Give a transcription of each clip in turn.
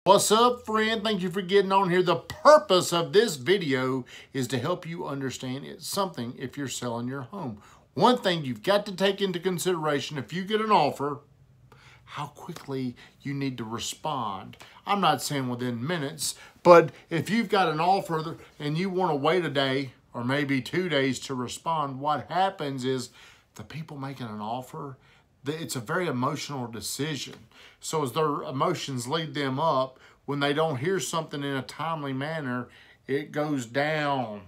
What's up, friend? Thank you for getting on here. The purpose of this video is to help you understand something if you're selling your home. One thing you've got to take into consideration if you get an offer, how quickly you need to respond. I'm not saying within minutes, but if you've got an offer and you want to wait a day or maybe 2 days to respond, what happens is the people making an offer, it's a very emotional decision. So as their emotions lead them up, when they don't hear something in a timely manner, it goes down.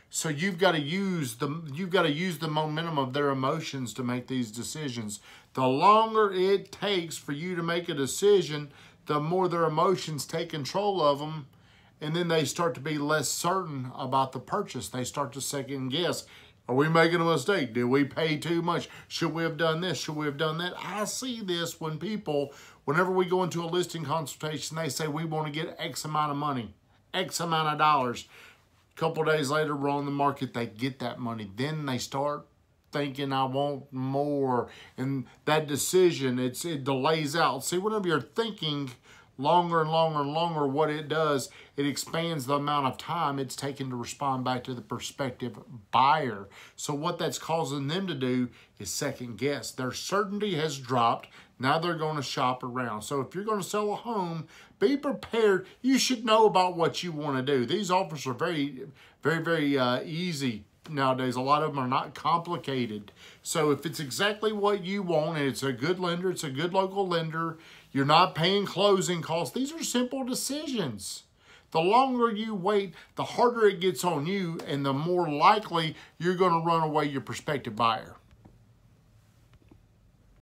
So you've got to use the momentum of their emotions to make these decisions. The longer it takes for you to make a decision, the more their emotions take control of them, and then they start to be less certain about the purchase. They start to second guess. Are we making a mistake? Did we pay too much? Should we have done this? Should we have done that? I see this when people, whenever we go into a listing consultation, they say we want to get X amount of money, X amount of dollars. A couple days later, we're on the market, they get that money. Then they start thinking, I want more. And that decision, it delays out. See, whenever you're thinking longer and longer and longer, what it does, it expands the amount of time it's taken to respond back to the prospective buyer. So what that's causing them to do is second guess. Their certainty has dropped. Now they're going to shop around. So if you're going to sell a home, be prepared. You should know about what you want to do. These offers are very, very easy nowadays. A lot of them are not complicated. So if it's exactly what you want, and it's a good lender, it's a good local lender, you're not paying closing costs, these are simple decisions. The longer you wait, the harder it gets on you, and the more likely you're going to run away your prospective buyer.